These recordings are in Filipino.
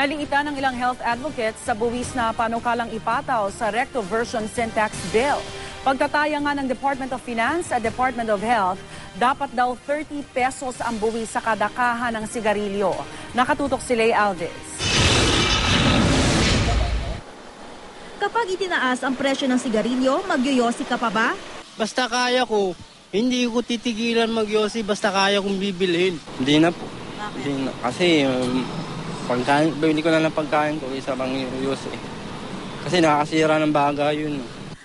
Naliitan ng ilang health advocates sa buwis na panukalang ipataw sa recto version sin tax bill. Pagtataya nga ng Department of Finance at Department of Health, dapat daw 30 pesos ang buwis sa kada kaha ng sigarilyo. Nakatutok si Lay Alves. Kapag itinaas ang presyo ng sigarilyo, magyoyosi ka pa ba? Basta kaya ko, hindi ko titigilan magyosi basta kaya kong bibilhin. Hindi na po. Hindi na. Kasi pagkain, bili ko na ng pagkain ko isa pang yosi. Kasi nakakasira ng baga yun.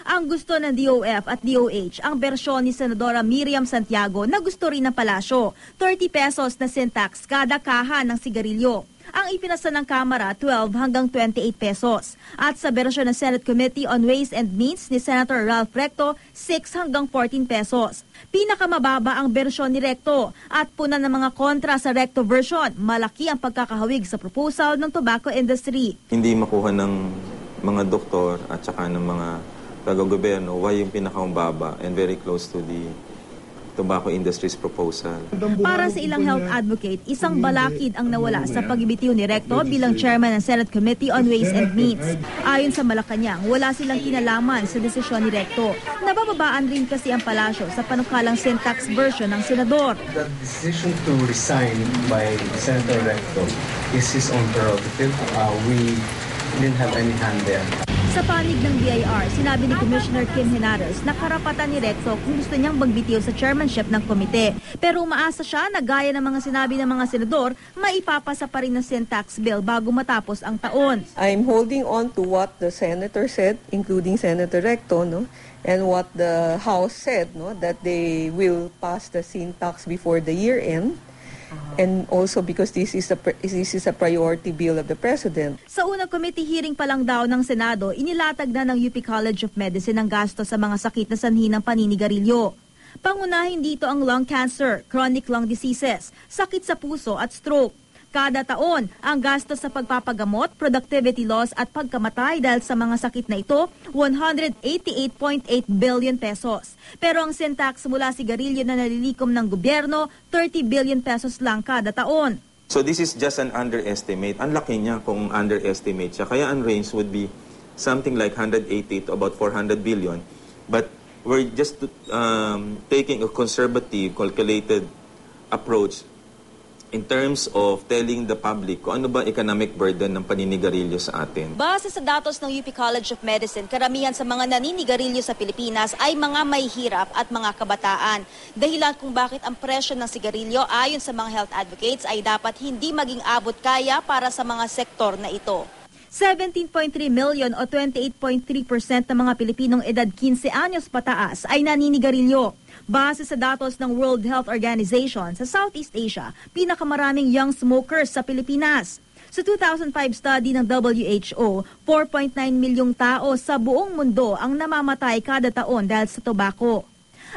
Ang gusto ng DOF at DOH, ang bersyon ni Senadora Miriam Santiago na gusto rin ng palasyo, 30 pesos na sin tax kada kaha ng sigarilyo. Ang ipinasa ng Kamara, 12 hanggang 28 pesos. At sa bersyon ng Senate Committee on Ways and Means ni Senator Ralph Recto, 6 hanggang 14 pesos. Pinakamababa ang bersyon ni Recto at puna ng mga kontra sa Recto version. Malaki ang pagkakahawig sa proposal ng tobacco industry. Hindi makuha ng mga doktor at saka ng mga taga-gobyerno why yung pinakamababa and very close to the tobacco industry's proposal. Para sa ilang health advocate, isang balakid ang nawala sa pagbibitiw ni Recto bilang chairman ng Senate Committee on Ways and Means. Ayon sa Malacanang, wala silang kinalaman sa desisyon ni Recto. Nabababaan rin kasi ang palasyo sa panukalang sin tax version ng senador. The decision to resign by Senator Recto is his own prerogative. We didn't have any hand there. Sa panig ng BIR, sinabi ni Commissioner Kim Henares na karapatan ni Recto kung gusto niyang magbitiw sa chairmanship ng komite. Pero umaasa siya na gaya ng mga sinabi ng mga senador, maipapasa pa rin ng sin tax bill bago matapos ang taon. I'm holding on to what the senator said, including Senator Recto, no? And what the House said, no? That they will pass the sin tax before the year end. And also because this is a priority bill of the President. Sa unang committee hearing pa lang daw ng Senado, inilatag na ng UP College of Medicine ang gasto sa mga sakit na sanhi ng paninigarilyo. Pangunahin dito ang lung cancer, chronic lung diseases, sakit sa puso at stroke. Kada taon, ang gasto sa pagpapagamot, productivity loss at pagkamatay dahil sa mga sakit na ito, 188.8 billion pesos. Pero ang sin tax mula sigarilyo na nalilikom ng gobyerno, 30 billion pesos lang kada taon. So this is just an underestimate. Ang laki niya kung underestimate siya. Kaya ang range would be something like 180 to about 400 billion. But we're just taking a conservative, calculated approach in terms of telling the public kung ano ba economic burden ng paninigarilyo sa atin. Base sa datos ng UP College of Medicine, karamihan sa mga naninigarilyo sa Pilipinas ay mga may hirap at mga kabataan. Dahilan kung bakit ang presyo ng sigarilyo ayon sa mga health advocates ay dapat hindi maging abot kaya para sa mga sektor na ito. 17.3 million o 28.3% ng mga Pilipinong edad 15 anyos pataas ay naninigarilyo. Base sa datos ng World Health Organization, sa Southeast Asia, pinakamaraming young smokers sa Pilipinas. Sa 2005 study ng WHO, 4.9 milyong tao sa buong mundo ang namamatay kada taon dahil sa tobacco.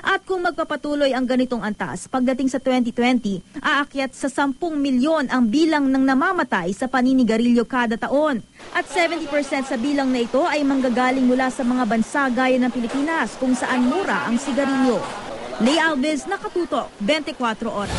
At kung magpapatuloy ang ganitong antas, pagdating sa 2020, aakyat sa 10 milyon ang bilang ng namamatay sa paninigarilyo kada taon. At 70% sa bilang na ito ay manggagaling mula sa mga bansa gaya ng Pilipinas kung saan mura ang sigarilyo. Lay Alves, Nakatutok, 24 Oras.